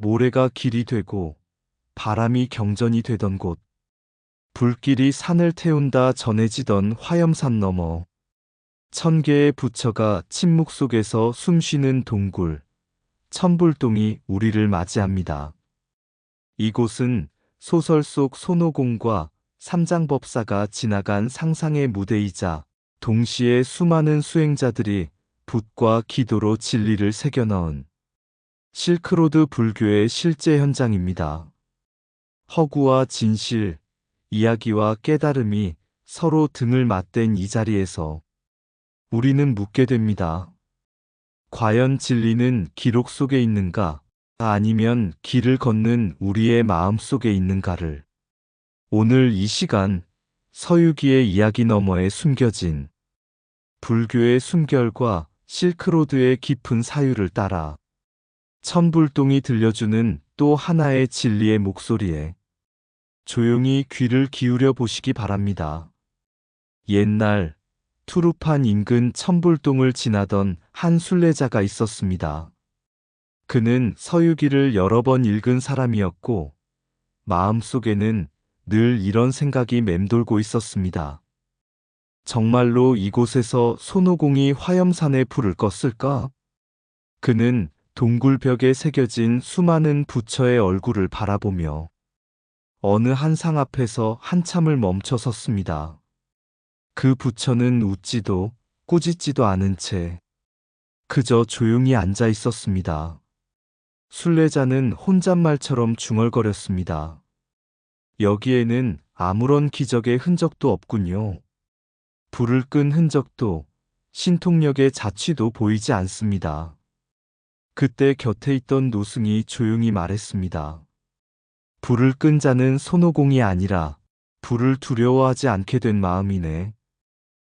모래가 길이 되고 바람이 경전이 되던 곳, 불길이 산을 태운다 전해지던 화염산 너머, 1000개의 부처가 침묵 속에서 숨쉬는 동굴, 천불동이 우리를 맞이합니다. 이곳은 소설 속 손오공과 삼장법사가 지나간 상상의 무대이자 동시에 수많은 수행자들이 붓과 기도로 진리를 새겨넣은 실크로드 불교의 실제 현장입니다. 허구와 진실, 이야기와 깨달음이 서로 등을 맞댄 이 자리에서 우리는 묻게 됩니다. 과연 진리는 기록 속에 있는가? 아니면 길을 걷는 우리의 마음 속에 있는가를. 오늘 이 시간 서유기의 이야기 너머에 숨겨진 불교의 숨결과 실크로드의 깊은 사유를 따라 천불동이 들려주는 또 하나의 진리의 목소리에 조용히 귀를 기울여 보시기 바랍니다. 옛날 투르판 인근 천불동을 지나던 한 순례자가 있었습니다. 그는 서유기를 여러 번 읽은 사람이었고 마음속에는 늘 이런 생각이 맴돌고 있었습니다. 정말로 이곳에서 손오공이 화염산에 불을 껐을까? 그는 동굴벽에 새겨진 수많은 부처의 얼굴을 바라보며 어느 한 상 앞에서 한참을 멈춰 섰습니다. 그 부처는 웃지도 꾸짖지도 않은 채 그저 조용히 앉아 있었습니다. 순례자는 혼잣말처럼 중얼거렸습니다. 여기에는 아무런 기적의 흔적도 없군요. 불을 끈 흔적도 신통력의 자취도 보이지 않습니다. 그때 곁에 있던 노승이 조용히 말했습니다. 불을 끈 자는 손오공이 아니라 불을 두려워하지 않게 된 마음이네.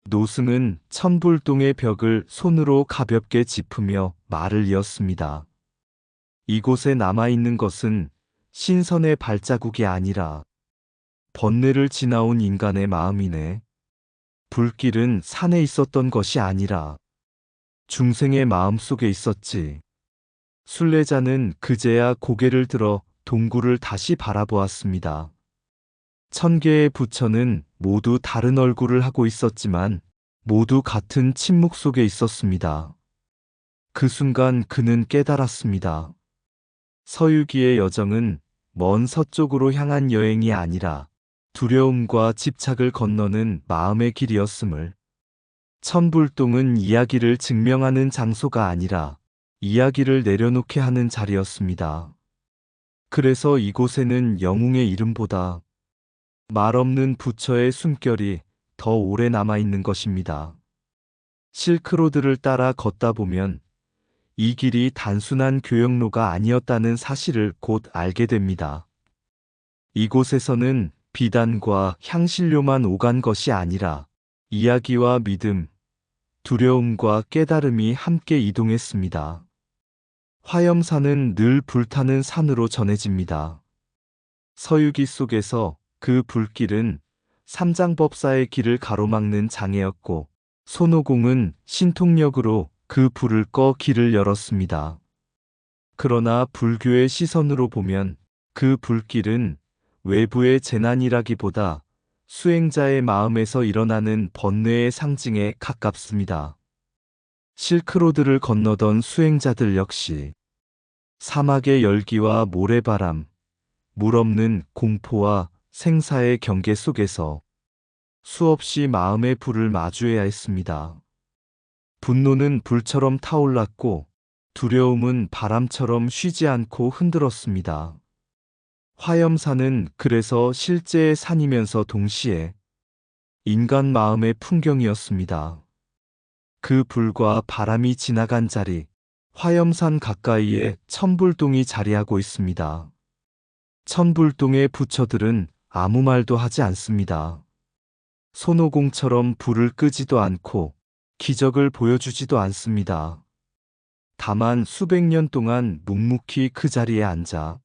노승은 천불동의 벽을 손으로 가볍게 짚으며 말을 이었습니다. 이곳에 남아있는 것은 신선의 발자국이 아니라 번뇌를 지나온 인간의 마음이네. 불길은 산에 있었던 것이 아니라 중생의 마음 속에 있었지. 순례자는 그제야 고개를 들어 동굴을 다시 바라보았습니다. 1000개의 부처는 모두 다른 얼굴을 하고 있었지만 모두 같은 침묵 속에 있었습니다. 그 순간 그는 깨달았습니다. 서유기의 여정은 먼 서쪽으로 향한 여행이 아니라 두려움과 집착을 건너는 마음의 길이었음을. 천불동은 이야기를 증명하는 장소가 아니라 이야기를 내려놓게 하는 자리였습니다. 그래서 이곳에는 영웅의 이름보다 말없는 부처의 숨결이 더 오래 남아있는 것입니다. 실크로드를 따라 걷다 보면 이 길이 단순한 교역로가 아니었다는 사실을 곧 알게 됩니다. 이곳에서는 비단과 향신료만 오간 것이 아니라 이야기와 믿음, 두려움과 깨달음이 함께 이동했습니다. 화염산은 늘 불타는 산으로 전해집니다. 서유기 속에서 그 불길은 삼장법사의 길을 가로막는 장애였고 손오공은 신통력으로 그 불을 꺼 길을 열었습니다. 그러나 불교의 시선으로 보면 그 불길은 외부의 재난이라기보다 수행자의 마음에서 일어나는 번뇌의 상징에 가깝습니다. 실크로드를 건너던 수행자들 역시 사막의 열기와 모래바람, 물 없는 공포와 생사의 경계 속에서 수없이 마음의 불을 마주해야 했습니다. 분노는 불처럼 타올랐고 두려움은 바람처럼 쉬지 않고 흔들었습니다. 화염산은 그래서 실제의 산이면서 동시에 인간 마음의 풍경이었습니다. 그 불과 바람이 지나간 자리, 화염산 가까이에 천불동이 자리하고 있습니다. 천불동의 부처들은 아무 말도 하지 않습니다. 손오공처럼 불을 끄지도 않고 기적을 보여주지도 않습니다. 다만 수백 년 동안 묵묵히 그 자리에 앉아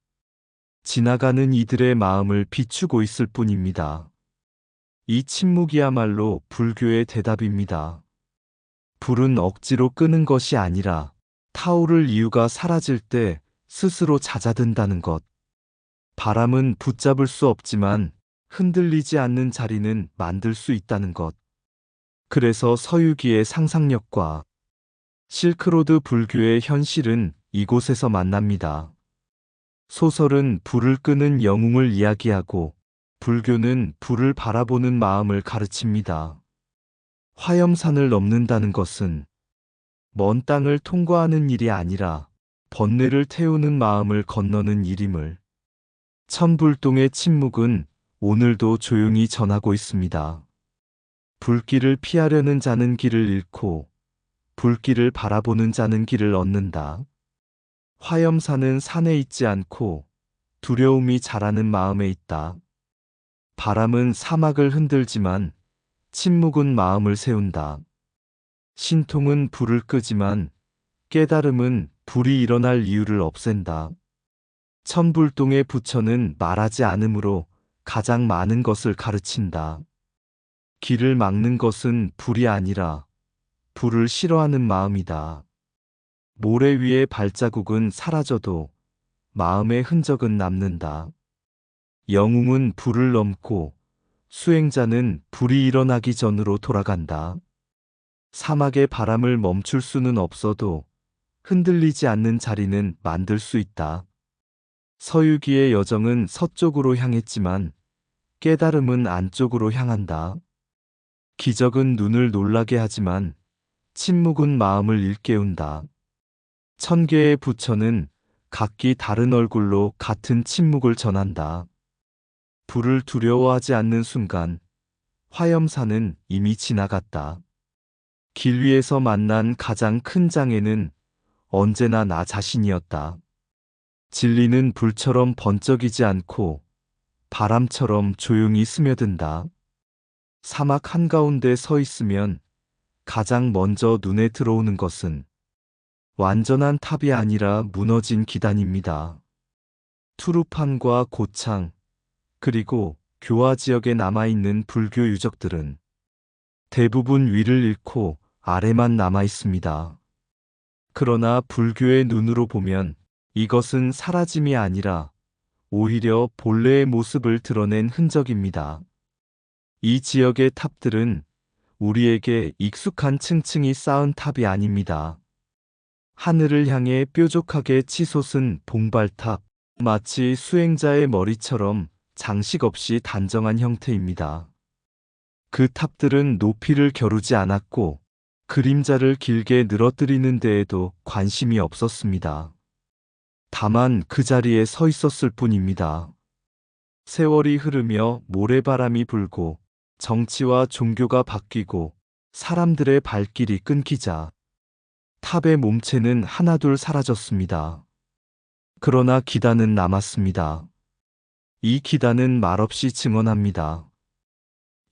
지나가는 이들의 마음을 비추고 있을 뿐입니다. 이 침묵이야말로 불교의 대답입니다. 불은 억지로 끄는 것이 아니라 타오를 이유가 사라질 때 스스로 잦아든다는 것. 바람은 붙잡을 수 없지만 흔들리지 않는 자리는 만들 수 있다는 것. 그래서 서유기의 상상력과 실크로드 불교의 현실은 이곳에서 만납니다. 소설은 불을 끄는 영웅을 이야기하고 불교는 불을 바라보는 마음을 가르칩니다. 화염산을 넘는다는 것은 먼 땅을 통과하는 일이 아니라 번뇌를 태우는 마음을 건너는 일임을. 천불동의 침묵은 오늘도 조용히 전하고 있습니다. 불길을 피하려는 자는 길을 잃고 불길을 바라보는 자는 길을 얻는다. 화염산은 산에 있지 않고 두려움이 자라는 마음에 있다. 바람은 사막을 흔들지만 침묵은 마음을 세운다. 신통은 불을 끄지만 깨달음은 불이 일어날 이유를 없앤다. 천불동의 부처는 말하지 않으므로 가장 많은 것을 가르친다. 길을 막는 것은 불이 아니라 불을 싫어하는 마음이다. 모래 위의 발자국은 사라져도 마음의 흔적은 남는다. 영웅은 불을 넘고 수행자는 불이 일어나기 전으로 돌아간다. 사막의 바람을 멈출 수는 없어도 흔들리지 않는 자리는 만들 수 있다. 서유기의 여정은 서쪽으로 향했지만 깨달음은 안쪽으로 향한다. 기적은 눈을 놀라게 하지만 침묵은 마음을 일깨운다. 천 개의 부처는 각기 다른 얼굴로 같은 침묵을 전한다. 불을 두려워하지 않는 순간 화염산은 이미 지나갔다. 길 위에서 만난 가장 큰 장애는 언제나 나 자신이었다. 진리는 불처럼 번쩍이지 않고 바람처럼 조용히 스며든다. 사막 한가운데 서 있으면 가장 먼저 눈에 들어오는 것은 완전한 탑이 아니라 무너진 기단입니다. 투르판과 고창, 그리고 교화 지역에 남아있는 불교 유적들은 대부분 위를 잃고 아래만 남아 있습니다. 그러나 불교의 눈으로 보면 이것은 사라짐이 아니라 오히려 본래의 모습을 드러낸 흔적입니다. 이 지역의 탑들은 우리에게 익숙한 층층이 쌓은 탑이 아닙니다. 하늘을 향해 뾰족하게 치솟은 봉발탑, 마치 수행자의 머리처럼 장식 없이 단정한 형태입니다. 그 탑들은 높이를 겨루지 않았고 그림자를 길게 늘어뜨리는 데에도 관심이 없었습니다. 다만 그 자리에 서 있었을 뿐입니다. 세월이 흐르며 모래바람이 불고 정치와 종교가 바뀌고 사람들의 발길이 끊기자 탑의 몸체는 하나둘 사라졌습니다. 그러나 기단은 남았습니다. 이 기단은 말없이 증언합니다.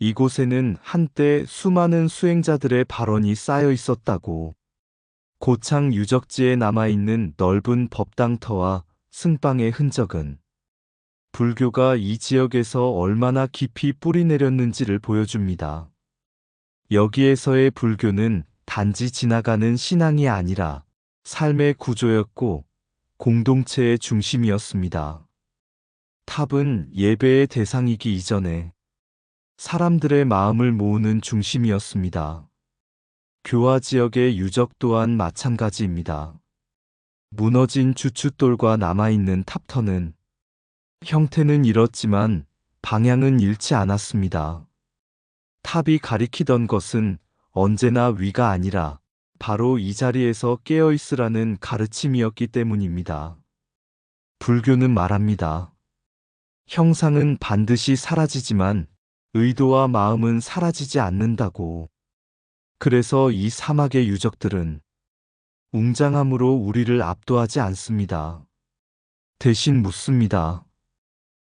이곳에는 한때 수많은 수행자들의 발언이 쌓여 있었다고. 고창 유적지에 남아있는 넓은 법당터와 승방의 흔적은 불교가 이 지역에서 얼마나 깊이 뿌리내렸는지를 보여줍니다. 여기에서의 불교는 단지 지나가는 신앙이 아니라 삶의 구조였고 공동체의 중심이었습니다. 탑은 예배의 대상이기 이전에 사람들의 마음을 모으는 중심이었습니다. 교화 지역의 유적 또한 마찬가지입니다. 무너진 주춧돌과 남아있는 탑터는 형태는 잃었지만 방향은 잃지 않았습니다. 탑이 가리키던 것은 언제나 위가 아니라 바로 이 자리에서 깨어있으라는 가르침이었기 때문입니다. 불교는 말합니다. 형상은 반드시 사라지지만 의도와 마음은 사라지지 않는다고. 그래서 이 사막의 유적들은 웅장함으로 우리를 압도하지 않습니다. 대신 묻습니다.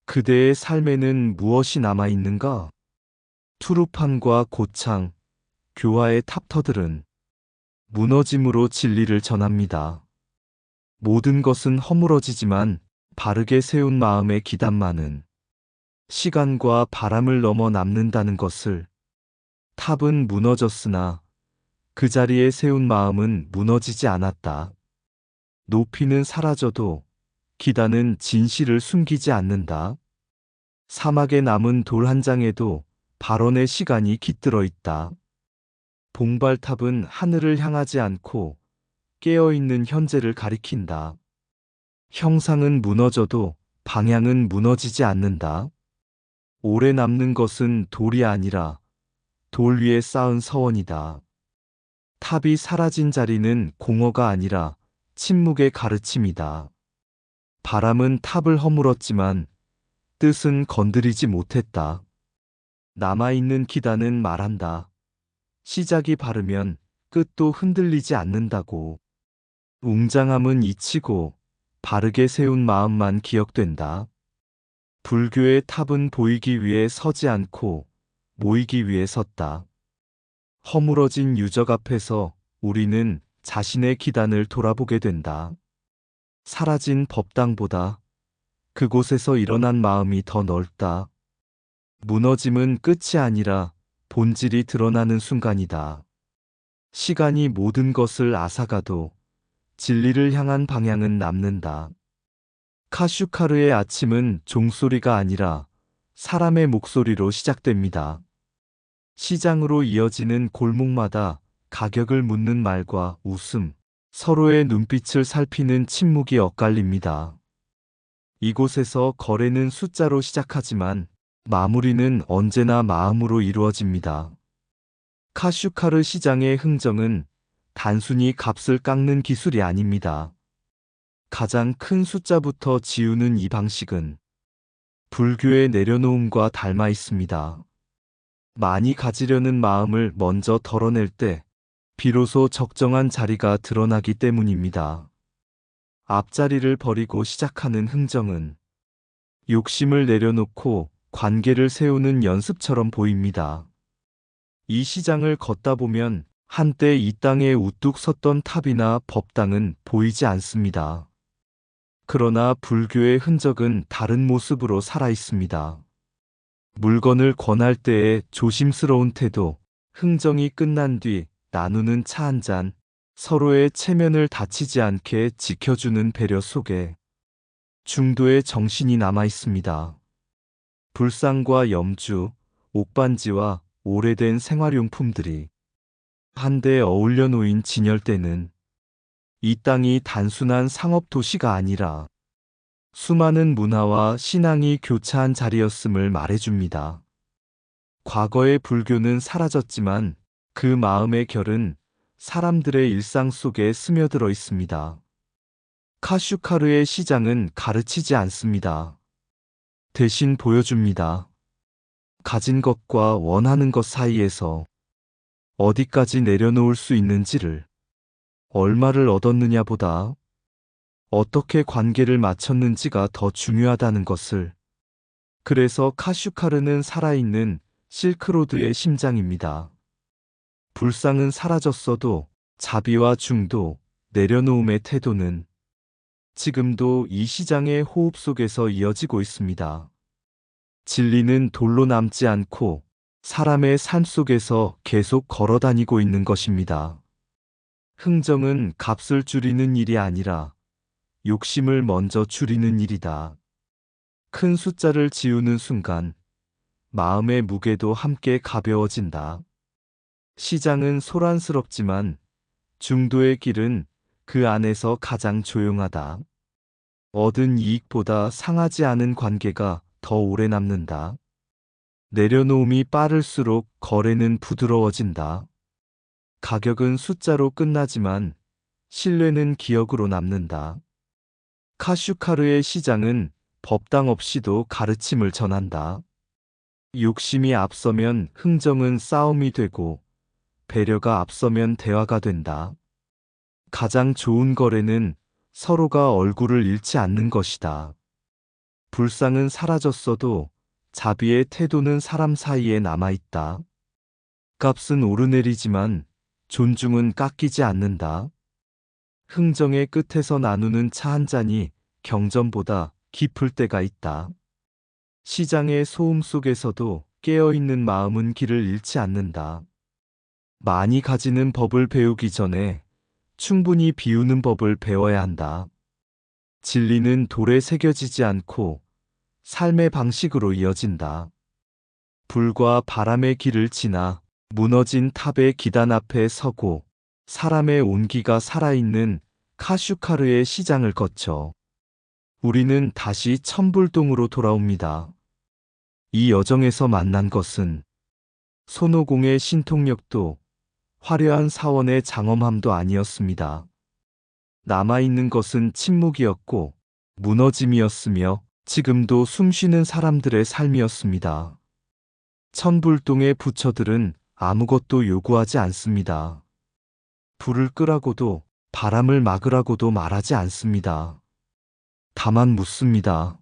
그대의 삶에는 무엇이 남아있는가? 투르판과 고창, 교화의 탑터들은 무너짐으로 진리를 전합니다. 모든 것은 허물어지지만 바르게 세운 마음의 기단만은 시간과 바람을 넘어 남는다는 것을. 탑은 무너졌으나 그 자리에 세운 마음은 무너지지 않았다. 높이는 사라져도 기단은 진실을 숨기지 않는다. 사막에 남은 돌 한 장에도 발언의 시간이 깃들어 있다. 봉발탑은 하늘을 향하지 않고 깨어있는 현재를 가리킨다. 형상은 무너져도 방향은 무너지지 않는다. 오래 남는 것은 돌이 아니라 돌 위에 쌓은 서원이다. 탑이 사라진 자리는 공허가 아니라 침묵의 가르침이다. 바람은 탑을 허물었지만 뜻은 건드리지 못했다. 남아있는 기단은 말한다. 시작이 바르면 끝도 흔들리지 않는다고. 웅장함은 잊히고 바르게 세운 마음만 기억된다. 불교의 탑은 보이기 위해 서지 않고 모이기 위해 섰다. 허물어진 유적 앞에서 우리는 자신의 기단을 돌아보게 된다. 사라진 법당보다 그곳에서 일어난 마음이 더 넓다. 무너짐은 끝이 아니라 본질이 드러나는 순간이다. 시간이 모든 것을 앗아가도 진리를 향한 방향은 남는다. 카슈카르의 아침은 종소리가 아니라 사람의 목소리로 시작됩니다. 시장으로 이어지는 골목마다 가격을 묻는 말과 웃음, 서로의 눈빛을 살피는 침묵이 엇갈립니다. 이곳에서 거래는 숫자로 시작하지만 마무리는 언제나 마음으로 이루어집니다. 카슈카르 시장의 흥정은 단순히 값을 깎는 기술이 아닙니다. 가장 큰 숫자부터 지우는 이 방식은 불교의 내려놓음과 닮아 있습니다. 많이 가지려는 마음을 먼저 덜어낼 때 비로소 적정한 자리가 드러나기 때문입니다. 앞자리를 버리고 시작하는 흥정은 욕심을 내려놓고 관계를 세우는 연습처럼 보입니다. 이 시장을 걷다 보면 한때 이 땅에 우뚝 섰던 탑이나 법당은 보이지 않습니다. 그러나 불교의 흔적은 다른 모습으로 살아 있습니다. 물건을 권할 때의 조심스러운 태도, 흥정이 끝난 뒤 나누는 차 한 잔, 서로의 체면을 다치지 않게 지켜주는 배려 속에 중도의 정신이 남아 있습니다. 불상과 염주, 옥반지와 오래된 생활용품들이 한데 어울려 놓인 진열대는 이 땅이 단순한 상업 도시가 아니라 수많은 문화와 신앙이 교차한 자리였음을 말해줍니다. 과거의 불교는 사라졌지만 그 마음의 결은 사람들의 일상 속에 스며들어 있습니다. 카슈카르의 시장은 가르치지 않습니다. 대신 보여줍니다. 가진 것과 원하는 것 사이에서 어디까지 내려놓을 수 있는지를, 얼마를 얻었느냐보다 어떻게 관계를 마쳤는지가 더 중요하다는 것을. 그래서 카슈카르는 살아있는 실크로드의 심장입니다. 불상은 사라졌어도 자비와 중도, 내려놓음의 태도는 지금도 이 시장의 호흡 속에서 이어지고 있습니다. 진리는 돌로 남지 않고 사람의 삶 속에서 계속 걸어다니고 있는 것입니다. 흥정은 값을 줄이는 일이 아니라 욕심을 먼저 줄이는 일이다. 큰 숫자를 지우는 순간 마음의 무게도 함께 가벼워진다. 시장은 소란스럽지만 중도의 길은 그 안에서 가장 조용하다. 얻은 이익보다 상하지 않은 관계가 더 오래 남는다. 내려놓음이 빠를수록 거래는 부드러워진다. 가격은 숫자로 끝나지만 신뢰는 기억으로 남는다. 카슈카르의 시장은 법당 없이도 가르침을 전한다. 욕심이 앞서면 흥정은 싸움이 되고 배려가 앞서면 대화가 된다. 가장 좋은 거래는 서로가 얼굴을 잃지 않는 것이다. 불상은 사라졌어도 자비의 태도는 사람 사이에 남아있다. 값은 오르내리지만 존중은 깎이지 않는다. 흥정의 끝에서 나누는 차 한 잔이 경전보다 깊을 때가 있다. 시장의 소음 속에서도 깨어있는 마음은 길을 잃지 않는다. 많이 가지는 법을 배우기 전에 충분히 비우는 법을 배워야 한다. 진리는 돌에 새겨지지 않고 삶의 방식으로 이어진다. 불과 바람의 길을 지나 무너진 탑의 기단 앞에 서고 사람의 온기가 살아있는 카슈카르의 시장을 거쳐 우리는 다시 천불동으로 돌아옵니다. 이 여정에서 만난 것은 손오공의 신통력도 화려한 사원의 장엄함도 아니었습니다. 남아있는 것은 침묵이었고 무너짐이었으며 지금도 숨쉬는 사람들의 삶이었습니다. 천불동의 부처들은 아무것도 요구하지 않습니다. 불을 끄라고도 바람을 막으라고도 말하지 않습니다. 다만 묻습니다.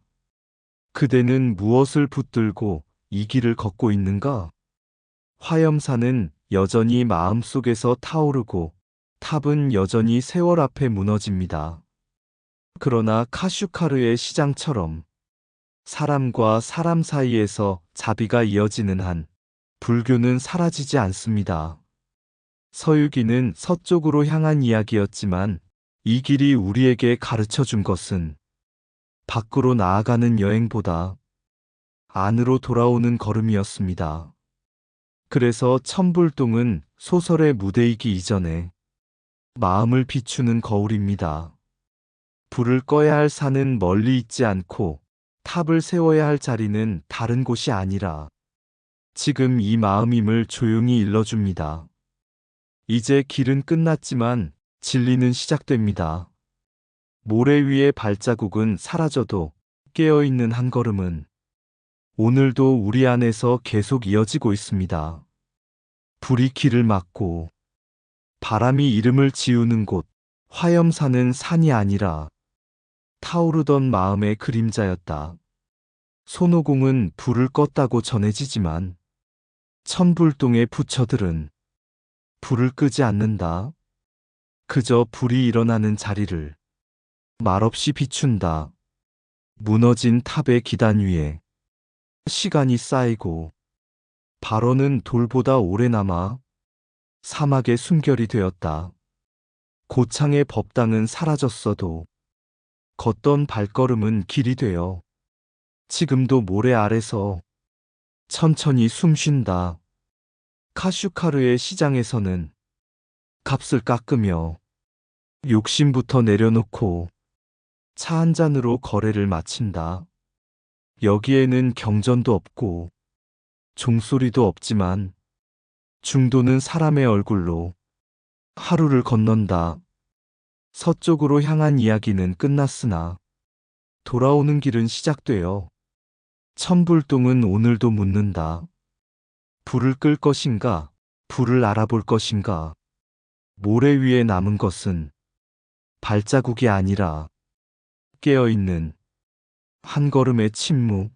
그대는 무엇을 붙들고 이 길을 걷고 있는가? 화염산은 여전히 마음속에서 타오르고 탑은 여전히 세월 앞에 무너집니다. 그러나 카슈카르의 시장처럼 사람과 사람 사이에서 자비가 이어지는 한 불교는 사라지지 않습니다. 서유기는 서쪽으로 향한 이야기였지만 이 길이 우리에게 가르쳐 준 것은 밖으로 나아가는 여행보다 안으로 돌아오는 걸음이었습니다. 그래서 천불동은 소설의 무대이기 이전에 마음을 비추는 거울입니다. 불을 꺼야 할 산은 멀리 있지 않고 탑을 세워야 할 자리는 다른 곳이 아니라 지금 이 마음임을 조용히 일러줍니다. 이제 길은 끝났지만 진리는 시작됩니다. 모래 위의 발자국은 사라져도 깨어있는 한 걸음은 오늘도 우리 안에서 계속 이어지고 있습니다. 불이 길을 막고 바람이 이름을 지우는 곳, 화염산은 산이 아니라 타오르던 마음의 그림자였다. 손오공은 불을 껐다고 전해지지만 천불동의 부처들은 불을 끄지 않는다. 그저 불이 일어나는 자리를 말없이 비춘다. 무너진 탑의 기단 위에 시간이 쌓이고 발언은 돌보다 오래 남아 사막의 숨결이 되었다. 고창의 법당은 사라졌어도 걷던 발걸음은 길이 되어 지금도 모래 아래서 천천히 숨쉰다. 카슈카르의 시장에서는 값을 깎으며 욕심부터 내려놓고 차 한 잔으로 거래를 마친다. 여기에는 경전도 없고 종소리도 없지만 중도는 사람의 얼굴로 하루를 건넌다. 서쪽으로 향한 이야기는 끝났으나 돌아오는 길은 시작되어 천불동은 오늘도 묻는다. 불을 끌 것인가? 불을 알아볼 것인가? 모래 위에 남은 것은 발자국이 아니라 깨어있는 한 걸음의 침묵,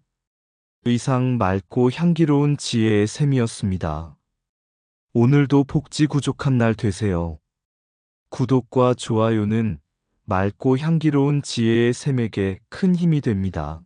의상 맑고 향기로운 지혜의 샘이었습니다. 오늘도 복지 부족한 날 되세요. 구독과 좋아요는 맑고 향기로운 지혜의 샘에게 큰 힘이 됩니다.